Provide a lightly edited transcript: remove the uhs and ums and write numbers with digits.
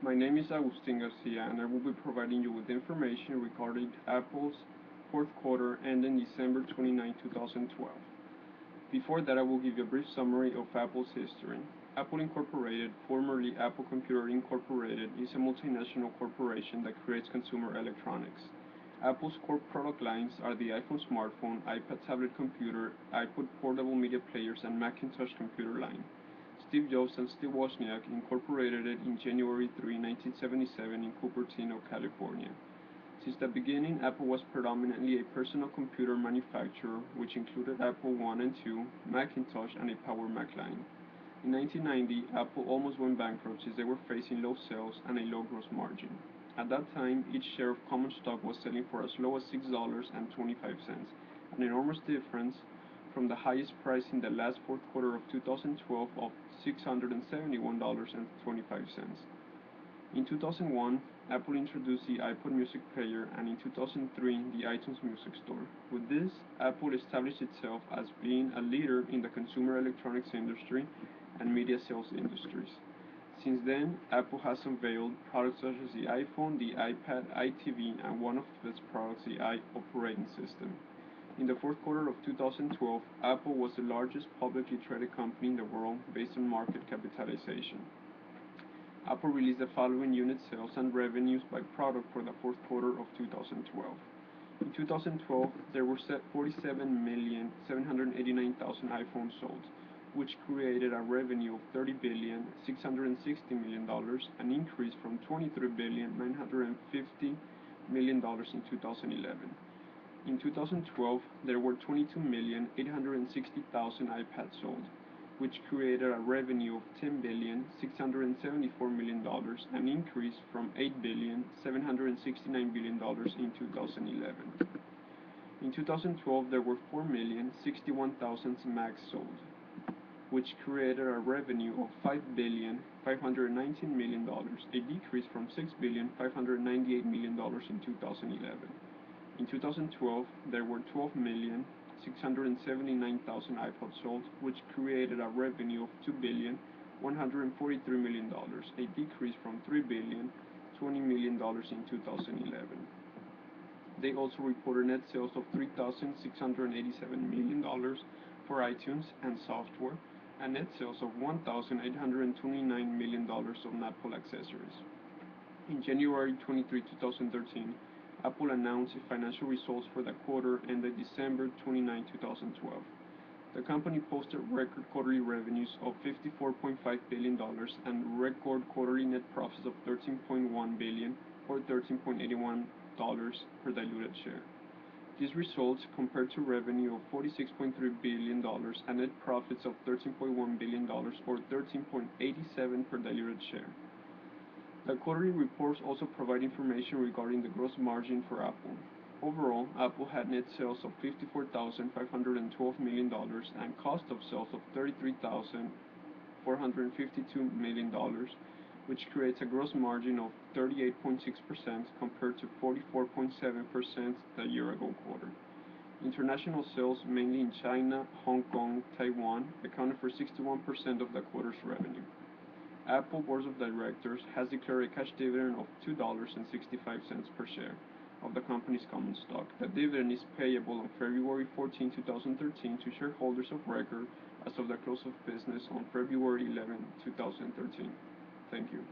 My name is Agustin Garcia, and I will be providing you with information regarding Apple's fourth quarter ending December 29, 2012. Before that, I will give you a brief summary of Apple's history. Apple Incorporated, formerly Apple Computer Incorporated, is a multinational corporation that creates consumer electronics. Apple's core product lines are the iPhone smartphone, iPad tablet computer, iPod portable media players, and Macintosh computer line. Steve Jobs and Steve Wozniak incorporated it in January 3, 1977 in Cupertino, California. Since the beginning, Apple was predominantly a personal computer manufacturer, which included Apple I and II, Macintosh, and a Power Mac line. In 1990, Apple almost went bankrupt since they were facing low sales and a low gross margin. At that time, each share of common stock was selling for as low as $6.25, an enormous difference from the highest price in the last fourth quarter of 2012 of $671.25. In 2001, Apple introduced the iPod Music Player, and in 2003, the iTunes Music Store. With this, Apple established itself as being a leader in the consumer electronics industry and media sales industries. Since then, Apple has unveiled products such as the iPhone, the iPad, iTV, and one of its products, the iOperating System. In the fourth quarter of 2012, Apple was the largest publicly traded company in the world based on market capitalization. Apple released the following unit sales and revenues by product for the fourth quarter of 2012. In 2012, there were 47,789,000 iPhones sold, which created a revenue of $30,660,000,000, an increase from $23,950,000,000 in 2011. In 2012, there were 22,860,000 iPads sold, which created a revenue of $10,674,000,000, an increase from $8,769,000,000 in 2011. In 2012, there were 4,061,000 Macs sold, which created a revenue of $5,519,000,000, a decrease from $6,598,000,000 in 2011. In 2012, there were 12,679,000 iPods sold, which created a revenue of $2,143,000,000, a decrease from $3,020,000,000 in 2011. They also reported net sales of $3,687,000,000 for iTunes and software, and net sales of $1,829,000,000 of Apple accessories. In January 23, 2013, Apple announced its financial results for the quarter ended December 29, 2012. The company posted record quarterly revenues of $54.5 billion and record quarterly net profits of $13.1 billion or $13.81 per diluted share. These results compared to revenue of $46.3 billion and net profits of $13.1 billion or $13.87 per diluted share. The quarterly reports also provide information regarding the gross margin for Apple. Overall, Apple had net sales of $54,512 million and cost of sales of $33,452 million, which creates a gross margin of 38.6% compared to 44.7% the year-ago quarter. International sales, mainly in China, Hong Kong, Taiwan, accounted for 61% of the quarter's revenue. Apple Board of Directors has declared a cash dividend of $2.65 per share of the company's common stock. The dividend is payable on February 14, 2013 to shareholders of record as of the close of business on February 11, 2013. Thank you.